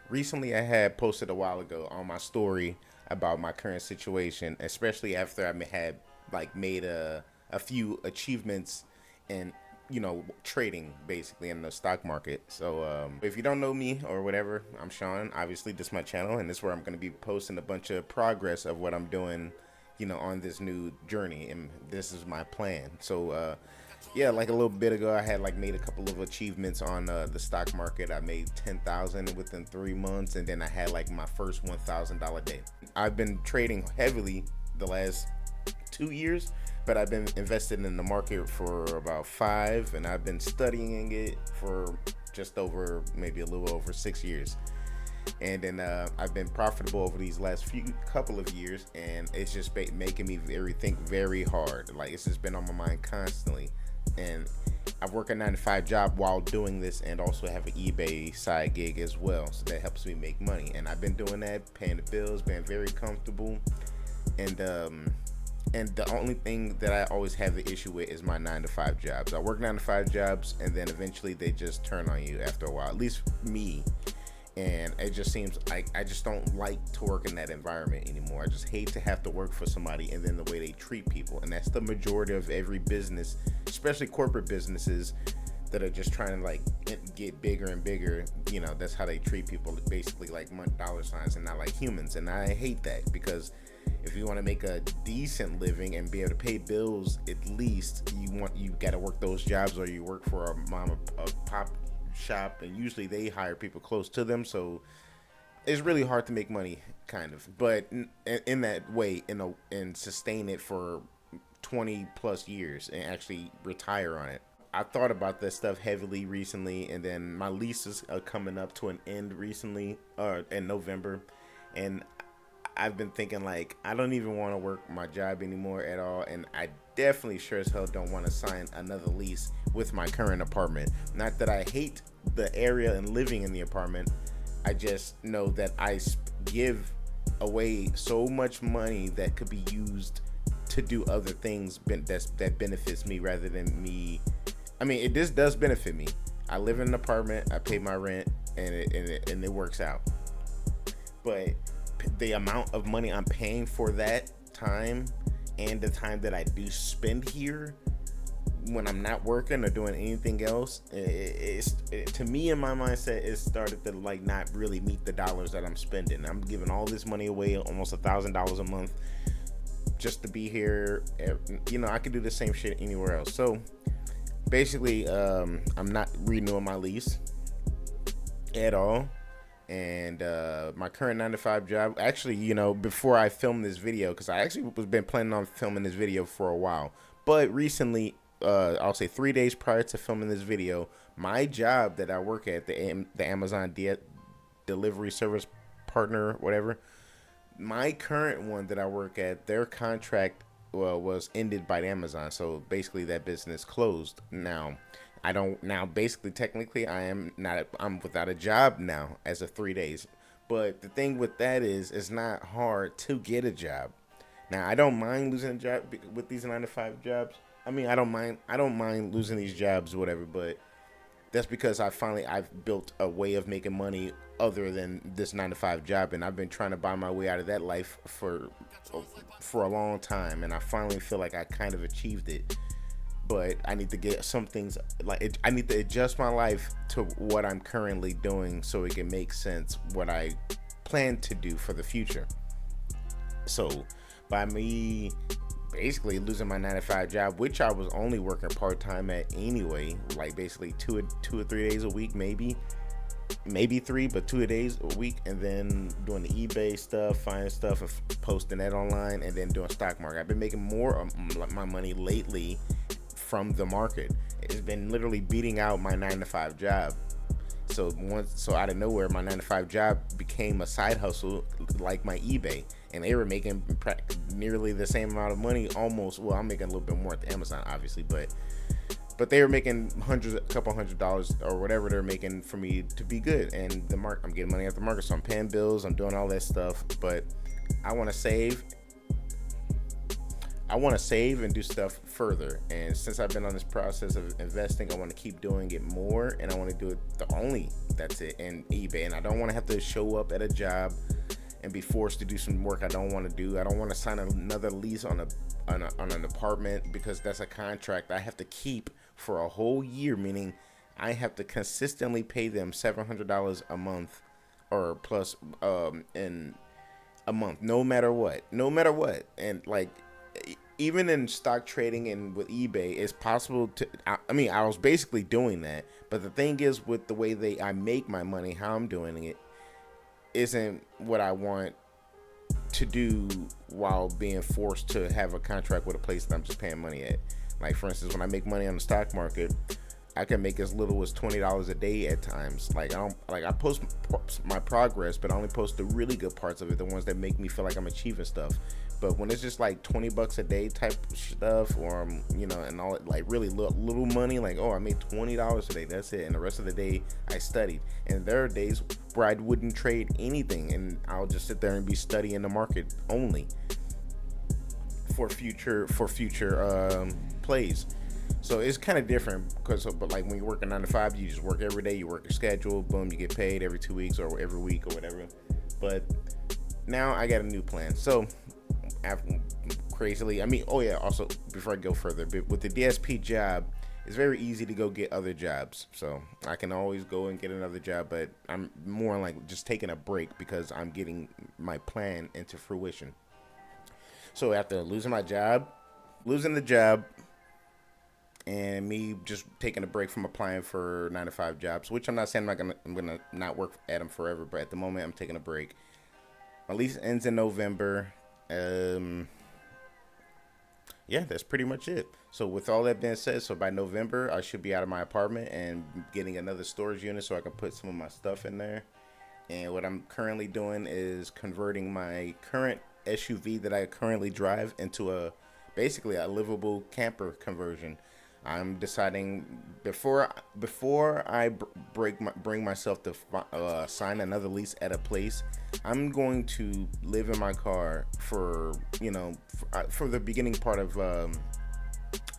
Recently, I had posted a while ago on my story about my current situation, especially after I had made a few achievements in trading basically in the stock market. So if you don't know me or whatever, I'm Shawn. Obviously, this is my channel, and this is where I'm going to be posting a bunch of progress of what I'm doing, on this new journey, and this is my plan. So yeah, like a little bit ago, I had made a couple of achievements on the stock market. I made 10,000 within 3 months, and then I had like my first $1,000 day. I've been trading heavily the last 2 years, but I've been invested in the market for about five, and I've been studying it for just over maybe a little over 6 years. And then I've been profitable over these last few couple of years, and it's just making me think very hard. Like, it's just been on my mind constantly. And I work a 9 to 5 job while doing this, and also have an eBay side gig as well, so that helps me make money. And I've been doing that, paying the bills, being very comfortable. And the only thing that I always have the issue with is my 9 to 5 jobs. I work 9 to 5 jobs, and then eventually they just turn on you after a while. At least me. And it just seems like I just don't like to work in that environment anymore. I just hate to have to work for somebody and then the way they treat people. And that's the majority of every business, especially corporate businesses that are just trying to get bigger and bigger. That's how they treat people, basically like dollar signs and not like humans. And I hate that, because if you want to make a decent living and be able to pay bills, at least you got to work those jobs, or you work for a mom a pop shop, and usually they hire people close to them, so it's really hard to make money, kind of. But in that way, and sustain it for 20 plus years and actually retire on it. I thought about this stuff heavily recently, and then my leases are coming up to an end recently, in November, and I've been thinking I don't even want to work my job anymore at all, and I definitely sure as hell don't want to sign another lease with my current apartment. Not that I hate the area and living in the apartment, I just know that I give away so much money that could be used to do other things that benefits me rather than me. I mean, this does benefit me. I live in an apartment, I pay my rent, and it works out. But the amount of money I'm paying for that time, and the time that I do spend here when I'm not working or doing anything else, to me, in my mindset, it started to not really meet the dollars that I'm spending. I'm giving all this money away, almost $1,000 a month, just to be here. I could do the same shit anywhere else. So basically, I'm not renewing my lease at all. And my current 9 to 5 job, actually, before I filmed this video, because I actually was been planning on filming this video for a while, but recently, I'll say 3 days prior to filming this video, my job that I work at, the Amazon delivery service partner, whatever, my current one that I work at, their contract was ended by Amazon, so basically that business closed. Now basically, technically, I'm without a job now as of 3 days. But the thing with that is, it's not hard to get a job. Now, I don't mind losing a job with these 9 to 5 jobs. I mean, I don't mind losing these jobs, whatever, but that's because I've built a way of making money other than this 9 to 5 job, and I've been trying to buy my way out of that life for a long time, and I finally feel like I kind of achieved it. But I need to get some things, I need to adjust my life to what I'm currently doing, so it can make sense what I plan to do for the future. So by me basically losing my 9 to 5 job, which I was only working part-time at anyway, basically two or 3 days a week, maybe three, but 2 days a week, and then doing the eBay stuff, finding stuff and posting that online, and then doing stock market. I've been making more of my money lately from the market. It's been literally beating out my 9 to 5 job. So out of nowhere, my 9 to 5 job became a side hustle, like my eBay, and they were making nearly the same amount of money, almost. Well, I'm making a little bit more at the Amazon, obviously, but they were making a couple $100 or whatever they're making for me to be good. And I'm getting money at the market, so I'm paying bills, I'm doing all that stuff. But I want to save. I want to save and do stuff further. And since I've been on this process of investing, I want to keep doing it more, and I want to do it that's it, in eBay. And I don't want to have to show up at a job and be forced to do some work I don't want to do. I don't want to sign another lease on an apartment, because that's a contract I have to keep for a whole year, meaning I have to consistently pay them $700 a month or plus in a month, no matter what. And like, even in stock trading and with eBay, it's possible to. I mean, I was basically doing that, but the thing is, with the way I make my money, how I'm doing it, isn't what I want to do while being forced to have a contract with a place that I'm just paying money at. Like, for instance, when I make money on the stock market, I can make as little as $20 a day at times. Like, I post my progress, but I only post the really good parts of it, the ones that make me feel like I'm achieving stuff. But when it's just like $20 a day type stuff, or and all, like really little money, like, oh, I made $20 a day, that's it, and the rest of the day I studied. And there are days where I wouldn't trade anything, and I'll just sit there and be studying the market only for future plays. So it's kind of different, but like when you work a 9 to 5, you just work every day, you work your schedule, boom, you get paid every 2 weeks or every week or whatever. But now I got a new plan. So crazily, also, before I go further, but with the DSP job, it's very easy to go get other jobs. So I can always go and get another job, but I'm more like just taking a break because I'm getting my plan into fruition. So after losing the job, and me just taking a break from applying for 9 to 5 jobs, which I'm not saying I'm gonna not work at them forever, but at the moment I'm taking a break. My lease ends in November. Yeah, that's pretty much it. So with all that being said, so by November I should be out of my apartment and getting another storage unit so I can put some of my stuff in there. And what I'm currently doing is converting my current SUV that I currently drive into basically a livable camper conversion. I'm deciding before I bring myself to sign another lease at a place, I'm going to live in my car for the beginning part of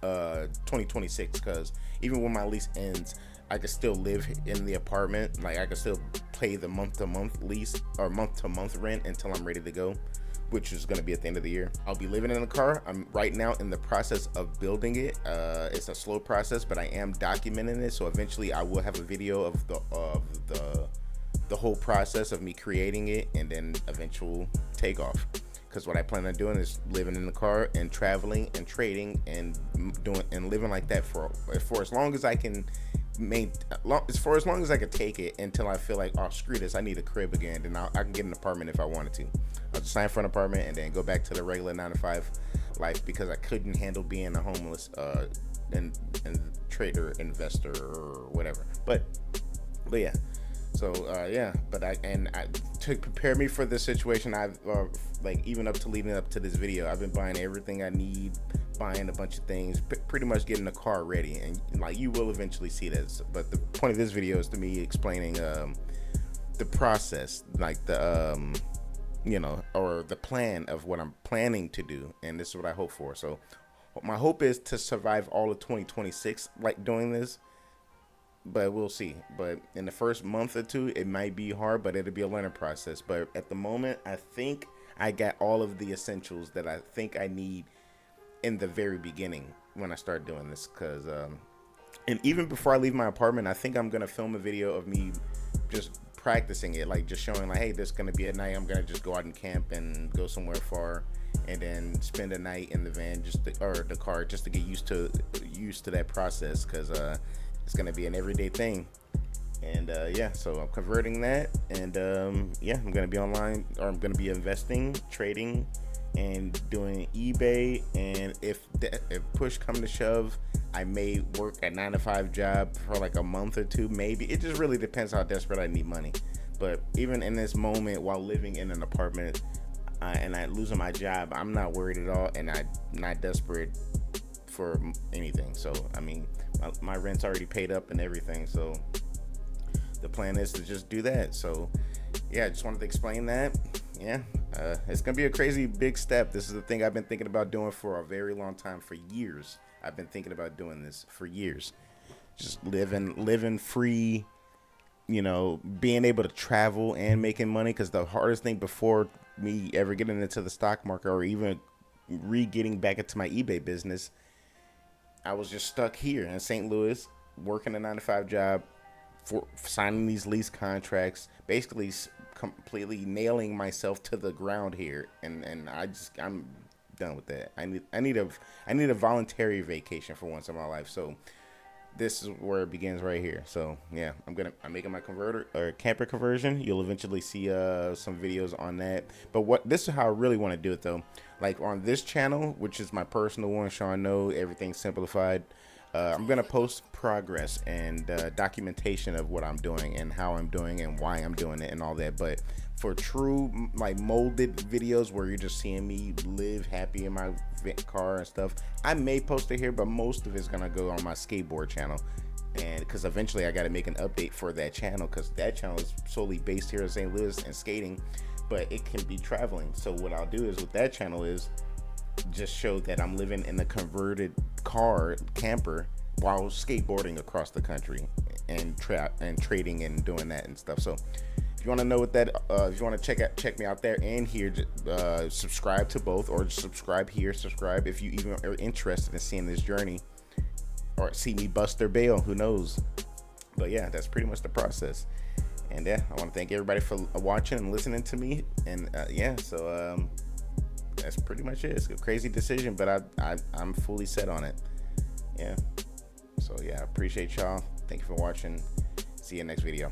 2026, because even when my lease ends, I can still live in the apartment. Like, I can still pay the month-to-month lease or month-to-month rent until I'm ready to go, which is going to be at the end of the year. I'll be living in the car. I'm right now in the process of building it. It's a slow process, but I am documenting it. So eventually I will have a video of the whole process of me creating it, and then eventual takeoff. Because what I plan on doing is living in the car and traveling and trading and living like that for as long as I can as long as I could take it, until I feel like, oh, screw this, I need a crib again. Then I can get an apartment if I wanted to. I'll just sign for an apartment and then go back to the regular 9 to 5 life, because I couldn't handle being a homeless and trader, investor, or whatever. But yeah. So but I to prepare me for this situation, I've like, even up to leading up to this video, I've been buying everything I need, buying a bunch of things, pretty much getting the car ready, and like, you will eventually see this. But the point of this video is to me explaining the process, like the or the plan of what I'm planning to do, and this is what I hope for. So my hope is to survive all of 2026 like doing this, but we'll see. But in the first month or two, it might be hard, but it'll be a learning process. But at the moment, I think I got all of the essentials that I think I need in the very beginning when I start doing this. Because and even before I leave my apartment, I think I'm gonna film a video of me just practicing it, like just showing, like, hey, this is gonna be at night, I'm gonna just go out and camp and go somewhere far, and then spend a night in the van or the car, just to get used to that process, because it's gonna be an everyday thing. And so I'm converting that, and I'm gonna be online, or I'm gonna be investing, trading, and doing eBay. And if push come to shove, I may work a 9 to 5 job for like a month or two, maybe. It just really depends how desperate I need money. But even in this moment, while living in an apartment and I losing my job, I'm not worried at all, and I'm not desperate for anything. So I mean, my rent's already paid up and everything. So the plan is to just do that. So yeah, I just wanted to explain that. Yeah, It's gonna be a crazy big step. This is the thing I've been thinking about doing for a very long time, for years. I've been thinking about doing this for years. Just living free, being able to travel and making money. Because the hardest thing before me ever getting into the stock market or even getting back into my eBay business, I was just stuck here in St. Louis, working a 9 to 5 job, for signing these lease contracts, basically completely nailing myself to the ground here, and I'm done with that. I need a voluntary vacation for once in my life. So this is where it begins right here. So yeah, I'm making my converter or camper conversion. You'll eventually see some videos on that. But this is how I really want to do it though. Like on this channel, which is my personal one, Shawn No, Everything Simplified. I'm gonna post progress and documentation of what I'm doing and how I'm doing and why I'm doing it and all that. But for true like molded videos where you're just seeing me live happy in my car and stuff, I may post it here, but most of it's gonna go on my skateboard channel. And because eventually I got to make an update for that channel, because that channel is solely based here in St. Louis and skating, but it can be traveling. So what I'll do is with that channel is just show that I'm living in a converted camper while skateboarding across the country and trading and doing that and stuff. So if you want to know what that, if you want to check me out there and here, subscribe to both, or just subscribe if you even are interested in seeing this journey or see me bust their bail. Who knows? But yeah, that's pretty much the process. And yeah, I want to thank everybody for watching and listening to me. And so that's pretty much it. It's a crazy decision, but I'm fully set on it. Yeah. So yeah, I appreciate y'all. Thank you for watching. See you next video.